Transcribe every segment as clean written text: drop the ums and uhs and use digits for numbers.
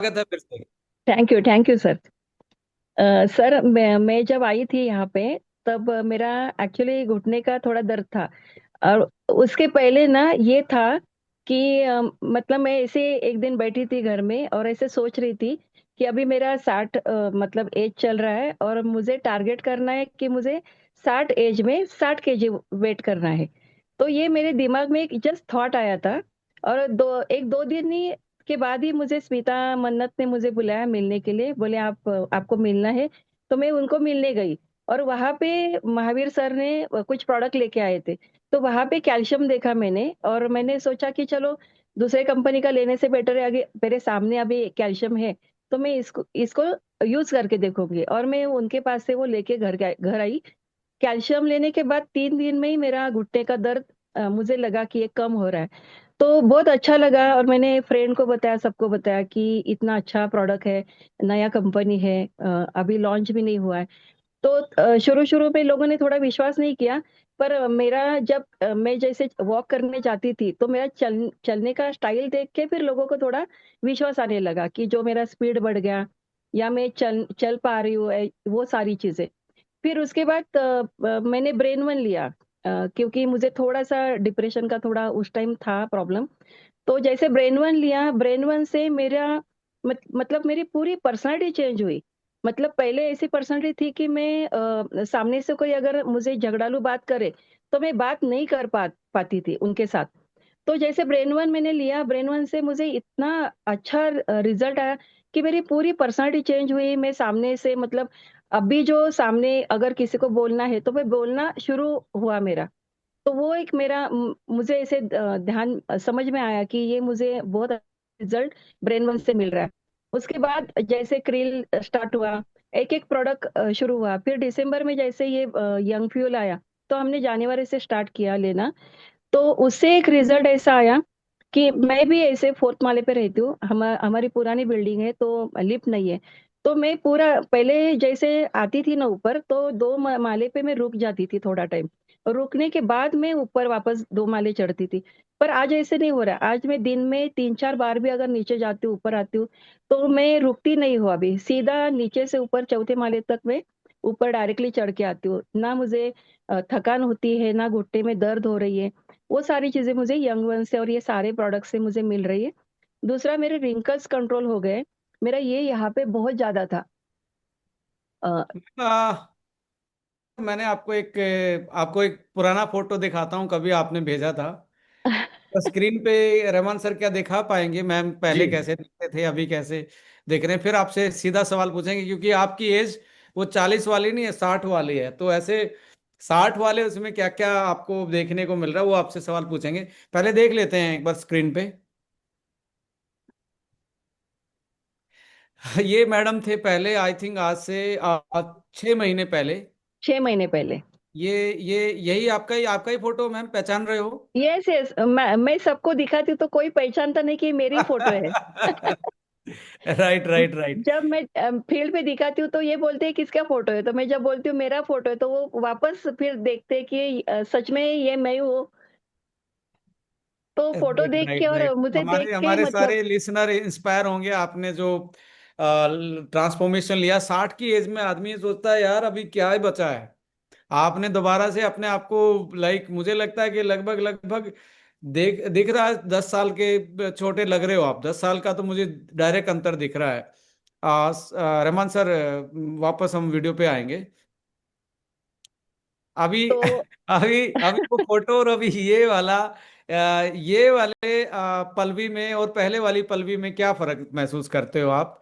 स्वागत है फिर से। Thank you sir. सर मैं जब आई थी यहाँ पे, तब मेरा एक्चुअली घुटने का थोड़ा दर्द था। और उसके पहले ना ये था कि मतलब मैं ऐसे एक दिन बैठी थी घर में और ऐसे सोच रही थी कि अभी मेरा 60 मतलब एज चल रहा है और मुझे टारगेट करना है कि मुझे 60 एज में 60 केजी वेट करना है। तो ये मेरे दिमाग में एक जस्ट थॉट आया था। और एक दो दिन ही के बाद ही मुझे स्मिता मन्नत ने मुझे बुलाया मिलने के लिए, बोले आप आपको मिलना है। तो मैं उनको मिलने गई और वहां पे महावीर सर ने कुछ प्रोडक्ट लेके आए थे। तो वहां पे कैल्शियम देखा मैंने और मैंने सोचा कि चलो दूसरे कंपनी का लेने से बेटर है, आगे मेरे सामने अभी कैल्शियम है तो मैं इसको इसको यूज करके देखूंगी। और मैं उनके पास से वो लेके घर आई। कैल्शियम लेने के बाद 3 दिन में ही मेरा घुटने का दर्द मुझे लगा कि ये कम हो रहा है। तो बहुत अच्छा लगा और मैंने फ्रेंड को बताया, सबको बताया कि इतना अच्छा प्रोडक्ट है, नया कंपनी है, अभी लॉन्च भी नहीं हुआ है। तो शुरू शुरू में लोगों ने थोड़ा विश्वास नहीं किया। पर मेरा जब मैं जैसे वॉक करने जाती थी तो मेरा चलने का स्टाइल देख के फिर लोगों को थोड़ा विश्वास आने लगा कि जो मेरा स्पीड बढ़ गया या मैं चल चल पा रही हूँ, वो सारी चीजें। फिर उसके बाद मैंने ब्रेन वन लिया, क्योंकि मुझे थोड़ा सा डिप्रेशन का थोड़ा उस टाइम था प्रॉब्लम। तो जैसे ब्रेन वन लिया, ब्रेन वन से मेरा मतलब मेरी पूरी पर्सनालिटी चेंज हुई। मतलब पहले ऐसी पर्सनालिटी थी कि मैं सामने से कोई अगर मुझे झगड़ालू बात करे तो मैं बात नहीं कर पाती थी उनके साथ। तो जैसे ब्रेन वन मैंने लिया, ब्रेन वन से मुझे इतना अच्छा रिजल्ट आया कि मेरी पूरी पर्सनालिटी चेंज हुई। मैं सामने से मतलब अभी जो सामने अगर किसी को बोलना है तो मैं बोलना शुरू हुआ मेरा। तो वो एक मेरा मुझे ऐसे ध्यान समझ में आया कि ये मुझे बहुत रिजल्ट ब्रेन वन से मिल रहा है। उसके बाद जैसे क्रिल स्टार्ट हुआ, एक एक प्रोडक्ट शुरू हुआ। फिर दिसंबर में जैसे ये यंग फ्यूल आया तो हमने जनवरी से स्टार्ट किया लेना। तो उससे एक रिजल्ट ऐसा आया कि मैं भी ऐसे फोर्थ माले पे रहती हूँ, हमारी पुरानी बिल्डिंग है तो लिफ्ट नहीं है। तो मैं पूरा पहले जैसे आती थी ना ऊपर, तो दो माले पे मैं रुक जाती थी थोड़ा टाइम, और रुकने के बाद मैं ऊपर वापस दो माले चढ़ती थी। पर आज ऐसे नहीं हो रहा। आज मैं दिन में 3 4 बार भी अगर नीचे जाती हूँ ऊपर आती हूँ तो मैं रुकती नहीं हूँ, अभी सीधा नीचे से ऊपर चौथे माले तक मैं ऊपर डायरेक्टली चढ़ के आती हूँ। ना मुझे थकान होती है, ना घुटने में दर्द हो रही है। वो सारी चीजें मुझे यंग वन से और ये सारे प्रोडक्ट से मुझे मिल रही है। दूसरा, मेरे रिंकल्स कंट्रोल हो गए। मेरा ये यहाँ पे बहुत ज्यादा था। अ, आ, मैंने आपको एक पुराना फोटो दिखाता हूँ, कभी आपने भेजा था। तो स्क्रीन पे रहमान सर क्या दिखा पाएंगे मैम, पहले जी। कैसे दिखते थे अभी कैसे दिख रहे हैं? फिर आपसे सीधा सवाल पूछेंगे क्योंकि आपकी एज वो 40 वाली नहीं है, 60 वाली है। तो ऐसे 60 वाले उसमें क्या क्या आपको देखने को मिल रहा है वो आपसे सवाल पूछेंगे। पहले देख लेते हैं एक बार स्क्रीन पे। ये मैडम थे पहले, आई थिंक आज से 6 महीने पहले। 6 महीने पहले। ये यही आपका ही फोटो मैम, पहचान रहे हो? यस यस, मैं सबको दिखाती हूँ तो कोई पहचानता नहीं कि मेरी फोटो है। Right right right. जब मैं फील्ड पे दिखाती हूँ तो ये बोलते हैं किसका फोटो है, तो मैं जब बोलती हूँ मेरा फोटो है तो वो वापस फिर देखते हैं कि सच में ये मैं हूँ। तो फोटो राइट देख के राइट और राइट। मुझे देख हमारे के हमारे मतलब। सारे लिसनर इंस्पायर होंगे, आपने जो ट्रांसफॉर्मेशन लिया 60 की एज में। आदमी ये सोचता है यार अभी क्या ही बचा है। आपने दोबारा से अपने आप को, लाइक मुझे लगता है कि लगभग लगभग देख दिख रहा है 10 साल के छोटे लग रहे हो आप। 10 साल का तो मुझे डायरेक्ट अंतर दिख रहा है। रहमान सर, वापस हम वीडियो पे आएंगे अभी। तो अभी अभी वो फोटो और अभी ये वाले पलवी में और पहले वाली पलवी में क्या फर्क महसूस करते हो आप?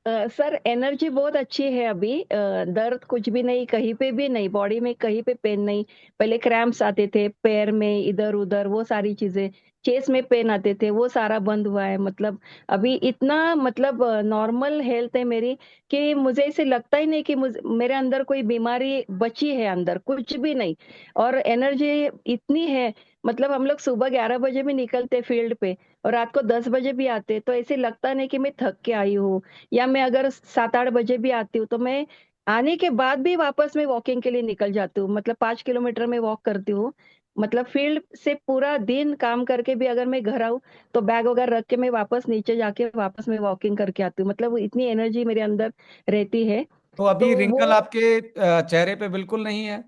सर एनर्जी बहुत अच्छी है अभी। दर्द कुछ भी नहीं, कहीं पे भी नहीं, बॉडी में कहीं पे पेन नहीं। पहले क्रैम्प्स आते थे पैर में इधर उधर, वो सारी चीजें, चेस्ट में पेन आते थे, वो सारा बंद हुआ है। मतलब अभी इतना मतलब नॉर्मल हेल्थ है मेरी कि मुझे ऐसे लगता ही नहीं कि मेरे अंदर कोई बीमारी बची है, अंदर कुछ भी नहीं। और एनर्जी इतनी है। मतलब हम लोग सुबह 11 बजे भी निकलते फील्ड पे और रात को 10 बजे भी आते, तो ऐसे लगता नहीं कि मैं थक के आई हूँ। या मैं अगर 7 8 बजे भी आती हूँ तो मैं आने के बाद भी वापस मैं वॉकिंग के लिए निकल जाती हूँ, मतलब 5 किलोमीटर में वॉक करती हूँ। मतलब फील्ड से पूरा दिन काम करके भी अगर मैं घर आऊँ तो बैग वगैरह रख के मैं वापस नीचे जाके वापस मैं वॉकिंग करके आती हूँ, मतलब इतनी एनर्जी मेरे अंदर रहती है। तो अभी तो रिंकल वो आपके चेहरे पे बिल्कुल नहीं है?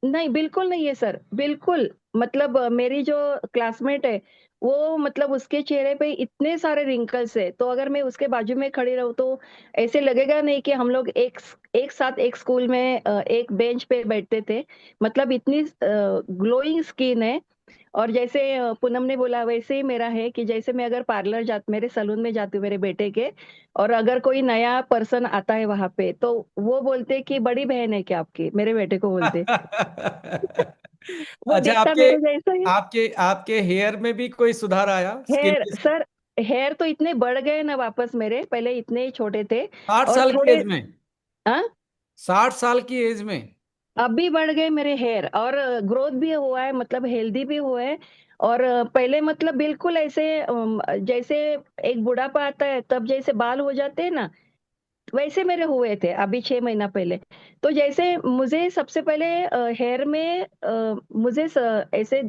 नहीं, बिल्कुल नहीं है सर, बिल्कुल। मतलब मेरी जो क्लासमेट है, वो मतलब उसके चेहरे पे इतने सारे रिंकल्स है, तो अगर मैं उसके बाजू में खड़ी रहूँ तो ऐसे लगेगा नहीं कि हम लोग एक साथ एक स्कूल में एक बेंच पे बैठते थे। मतलब इतनी ग्लोइंग स्किन है। और जैसे पूनम ने बोला वैसे ही मेरा है कि जैसे मैं अगर पार्लर जा मेरे सैलून में जाती हूँ मेरे बेटे के, और अगर कोई नया पर्सन आता है वहाँ पे, तो वो बोलते कि बड़ी बहन है क्या आपकी? मेरे बेटे को बोलते। वो अच्छा, दिखता आपके मेरे जैसा ही। आपके आपके हेयर में भी कोई सुधार आया स्किन हेयर के साथ? सर, हेयर तो इतने बढ़ गए ना वापस मेरे, पहले इतने ही छोटे थे। 60 और साल की थोड़े एज में? हाँ, 60 साल की एज में? अब भी बढ़ गए मेरे हेयर, और ग्रोथ भी हुआ है, मतलब हेल्दी भी हुए हैं। और पहले मतलब बिल्कुल ऐसे जैसे एक बुढ़ापा आता है तब जैसे बाल हो जाते हैं ना, वैसे मेरे हुए थे अभी 6 महीना पहले। तो जैसे मुझे सबसे पहले हेयर में मुझे ऐसे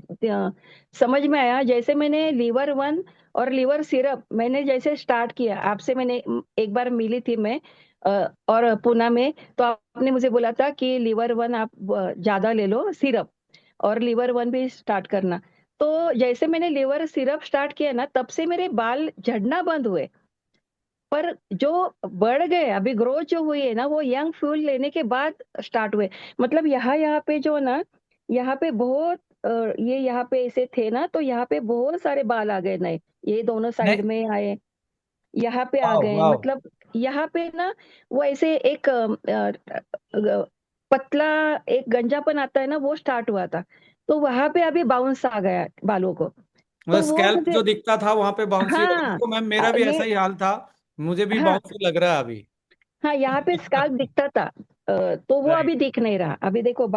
समझ में आया जैसे मैंने लीवर वन और लीवर सिरप मैंने जैसे स्टार्ट किया आपसे, मैंने एक बार मिली थी मैं और पूना में, तो आपने मुझे बोला था कि लीवर वन आप ज़्यादा ले लो सिरप, और लीवर वन भी स्टार्ट करना। तो जैसे मैंने लीवर सिरप स्टार्ट किया ना, तब से मेरे बाल झड़ना बंद हुए। पर जो बढ़ गए अभी ग्रोथ जो हुई है ना, वो यंग फ्यूल लेने के बाद स्टार्ट हुए। मतलब यहाँ यहाँ पे जो ना, यहाँ पे बहुत ये यहाँ पे ऐसे थे ना, तो यहाँ पे बहुत सारे बाल आ गए नए, ये दोनों नहीं। साइड में आए, यहाँ पे आ वाह गए। वाह। मतलब यहाँ पे ना वो ऐसे एक पतला एक गंजापन आता है ना, वो स्टार्ट हुआ था। तो वहां पे अभी बाउंस आ गया बालों को। मतलब तो वो स्कैल्प मुझे जो दिखता था वहां पे बाउंसी हो गया। हाँ देखो मैम, मेरा भी ऐसा ये ही हाल था। मुझे भी हाँ बाउंसी लग रहा है अभी। हाँ, यहाँ पे स्काल्प दिखता था। तो वो राइट। अभी दिख नहीं रहा। अभी देखो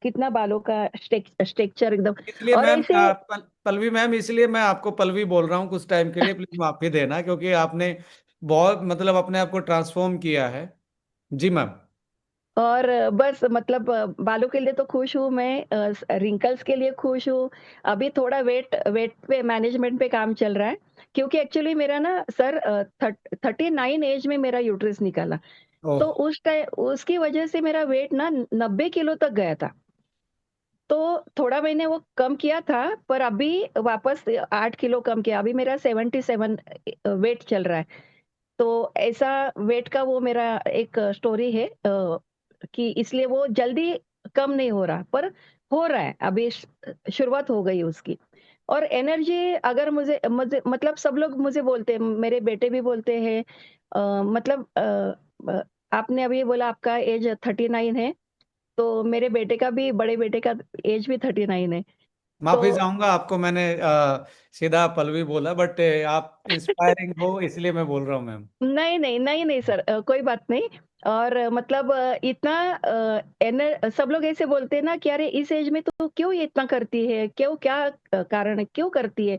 कितना बालों का स्ट्रक्चर एकदम। इसलिए और मैम ऐसे पल्लवी मैम, इसलिए मैं आपको पल्लवी बोल रहा हूँ कुछ टाइम के लिए, प्लीज माफी देना, क्योंकि आपने बहुत मतलब अपने आप को ट्रांसफॉर्म किया है। जी मैम। और बस मतलब बालों के लिए तो खुश हूँ मैं, रिंकल्स के लिए खुश हूँ। अभी थोड़ा वेट वेट पे मैनेजमेंट पे काम चल रहा है, क्योंकि एक्चुअली मेरा ना सर 39 एज में मेरा यूट्रस निकाला। ओह। तो उस टाइम उसकी वजह से मेरा वेट ना 90 किलो तक गया था। तो थोड़ा मैंने वो कम किया था, पर अभी वापस 8 किलो कम किया। अभी मेरा 77 वेट चल रहा है। तो ऐसा वेट का वो मेरा एक स्टोरी है कि इसलिए वो जल्दी कम नहीं हो रहा, पर हो रहा है अभी, शुरुआत हो गई उसकी। और एनर्जी अगर मुझे मुझे मतलब सब लोग मुझे बोलते हैं, मेरे बेटे भी बोलते हैं मतलब आपने अभी बोला आपका एज 39 है, तो मेरे बेटे का भी, बड़े बेटे का एज भी 39 है। माफी तो चाहूंगा आपको, मैंने सीधा पल्लवी बोला, बट आप इंस्पायरिंग हो इसलिए मैं बोल रहा हूँ मैम। नहीं, नहीं, नहीं, नहीं सर, कोई बात नहीं। और मतलब इतना सब लोग ऐसे बोलते हैं ना कि अरे इस एज में तो क्यों ये इतना करती है? क्यों, क्या कारण है, क्यों करती है?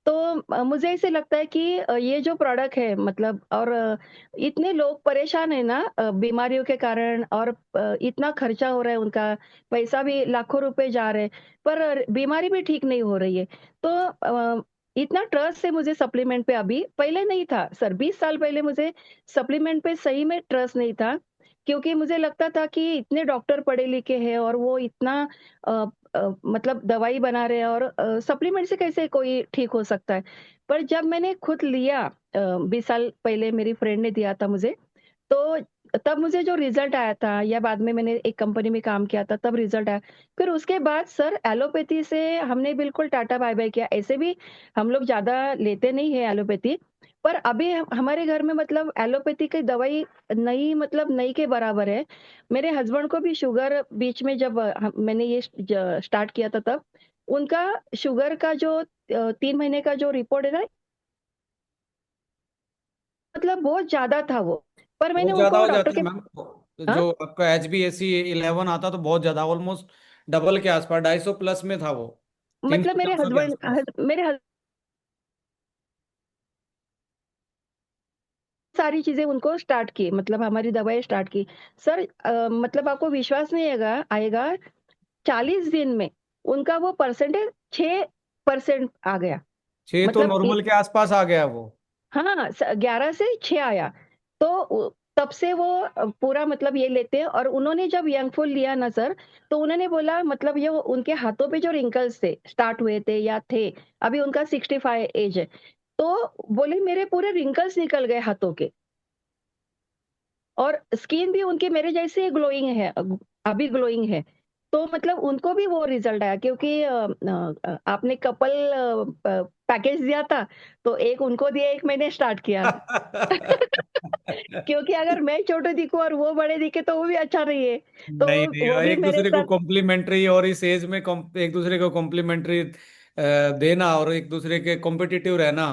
तो मुझे ऐसे लगता है कि ये जो प्रोडक्ट है मतलब, और इतने लोग परेशान है ना बीमारियों के कारण, और इतना खर्चा हो रहा है उनका, पैसा भी लाखों रुपए जा रहे हैं, पर बीमारी भी ठीक नहीं हो रही है। तो इतना ट्रस्ट है मुझे सप्लीमेंट पे, अभी पहले नहीं था सर, 20 साल पहले मुझे सप्लीमेंट पे सही में ट्रस्ट नहीं था, क्योंकि मुझे लगता था कि इतने डॉक्टर पढ़े लिखे हैं और वो इतना मतलब दवाई बना रहे हैं, और सप्लीमेंट से कैसे कोई ठीक हो सकता है। पर जब मैंने खुद लिया 20 साल पहले मेरी फ्रेंड ने दिया था मुझे, तो तब मुझे जो रिजल्ट आया था, या बाद में मैंने एक कंपनी में काम किया था तब रिजल्ट आया। फिर उसके बाद सर एलोपैथी से हमने बिल्कुल टाटा बाय-बाय किया। ऐसे भी हम लोग ज़्यादा लेते नहीं हैं एलोपैथी, पर अभी हमारे घर में मतलब एलोपैथी की दवाई नहीं, मतलब नहीं के बराबर है। मेरे हस्बैंड को भी शुगर बीच में जब मैंने ये स्टार्ट किया था तब, उनका शुगर का जो 3 महीने का जो रिपोर्ट है ना, मतलब बहुत ज़्यादा था वो। पर मैंने बहुत ज्यादा उनको हो डॉक्टर जाता है के मैम। हाँ? जो आपका HbA11 आता तो बहुत ज्यादा, ऑलमोस्ट डबल के आसपास, 250 प्लस में था वो। तीन मतलब सौ मेरे चार सौ के हस्बैंड आसपास। मेरे सारी चीज़ें उनको स्टार्ट की, मतलब हमारी दवाएँ स्टार्ट की। सर मतलब आपको विश्वास नहीं आएगा आएगा 40 दिन में, उनका वो परसेंटेज 6% आ गया। 6 तो मतलब नॉर्मल के आसपास आ गया वो। हाँ, 11 से 6 आया। तो तब से वो पूरा मतलब ये लेते हैं, और उन्होंने जब यंग फुल लिया ना सर, तो उन्होंने बोला मतलब ये उनके हाथों पे जो रिंकल्स थे, स्टार्ट हुए थे या थे, अभी उनका 65 एज है। तो बोले मेरे पूरे रिंकल्स निकल गए हाथों के, और स्किन भी उनकी मेरे जैसे ग्लोइंग है, अभी ग्लोइंग है। तो मतलब उनको भी वो रिजल्ट आया, क्योंकि आपने कपल पैकेज दिया था, तो एक उनको दिया, एक मैंने स्टार्ट किया। क्योंकि अगर मैं छोटे दिखूं और वो बड़े दिखे तो वो भी अच्छा नहीं है। तो नहीं नहीं, वो भी एक मेरे दूसरे को साथ कॉम्प्लीमेंट्री, और इस एज में एक दूसरे को कॉम्प्लीमेंट्री देना और एक दूसरे के कॉम्पिटिटिव रहना,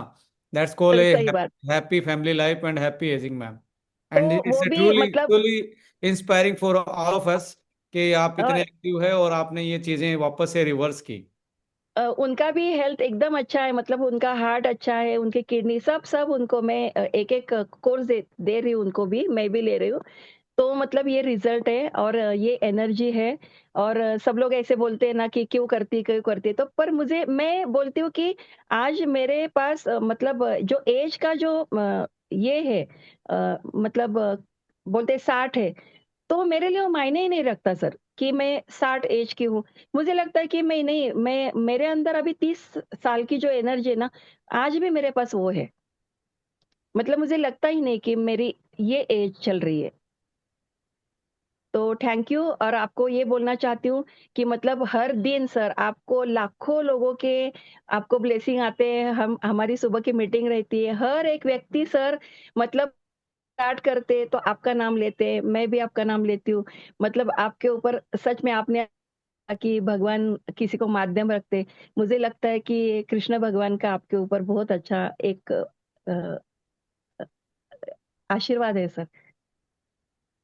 दैट्स कॉल ए सही बात। Happy family life and happy ageing ma'am. तो एंड इट्स वो ए भी ट्रूली मतलब truly inspiring for all of us कि आप इतने और एक्टिव है और आपने ये चीजें वापस से रिवर्स की। उनका भी हेल्थ एकदम अच्छा है, मतलब उनका हार्ट अच्छा है, उनकी किडनी सब सब उनको मैं एक-एक कोर्स दे दे रही हूँ, उनको भी, मैं भी ले रही हूँ। तो मतलब ये रिज़ल्ट है, और ये एनर्जी है। और सब लोग ऐसे बोलते हैं ना कि क्यों करती है? तो पर मुझे मैं बोलती हूँ कि आज मेरे पास मतलब जो ऐज का जो ये है, मतलब बोलते हैं 60 है, तो मेरे लिए वो मायने ही नहीं रखता सर, कि मैं 60 ऐज की हूँ। मुझे लगता है कि मैं नहीं, मैं मेरे अंदर अभी 30 साल की जो एनर्जी है ना, आज भी मेरे पास वो है। मतलब मुझे लगता ही नहीं कि मेरी ये ऐज चल रही है। तो थैंक यू, और आपको ये बोलना चाहती हूँ कि मतलब हर दिन सर आपको लाखों लोगों के आपको ब्लेसिंग आते हैं। हम हमारी सुबह की मीटिंग रहती है। हर एक व्यक्ति सर मतलब स्टार्ट करते तो आपका नाम लेते हैं, मैं भी आपका नाम लेती हूँ। मतलब आपके ऊपर सच में आपने कहा कि भगवान किसी को माध्यम रखते। मुझे लगता है कि कृष्ण भगवान का आपके ऊपर बहुत अच्छा एक आशीर्वाद है sir.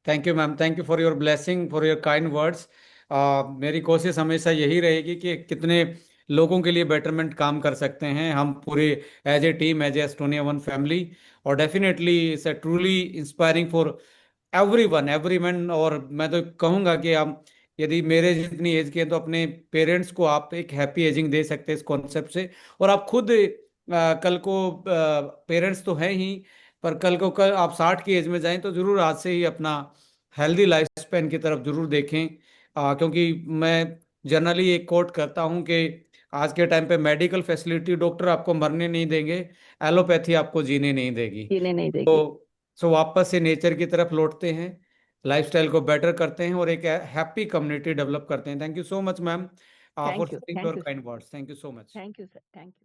Thank you ma'am, thank you for your blessing, for your kind words. मेरी कोशिश हमेशा यही रहेगी कि कितने लोगों के लिए बेटरमेंट काम कर सकते हैं हम पूरे, as a team, as a Estonia one family. और definitely it's truly inspiring for everyone. और मैं तो कहूँगा कि आप यदि मेरे जितनी एज के हैं तो अपने पेरेंट्स को आप एक हैप्पी एजिंग दे सकते हैं इस कॉन्सेप्ट से। और आप खुद कल को पेरेंट्स तो हैं ही, पर कल को कल आप 60 की एज में जाएं तो जरूर आज से ही अपना हेल्दी लाइफ स्पैन की तरफ जरूर देखें। क्योंकि मैं जनरली एक कोट करता हूं कि आज के टाइम पे मेडिकल फैसिलिटी, डॉक्टर आपको मरने नहीं देंगे, एलोपैथी आपको जीने नहीं देगी। जीने नहीं देगी। तो वापस से नेचर की तरफ लौटते हैं, लाइफस्टाइल को बेटर करते हैं और एक हैप्पी कम्युनिटी डेवलप करते हैं। Thank you so much ma'am for thank you, sharing your thank you, kind words. Thank you so much. Thank you sir, thank you.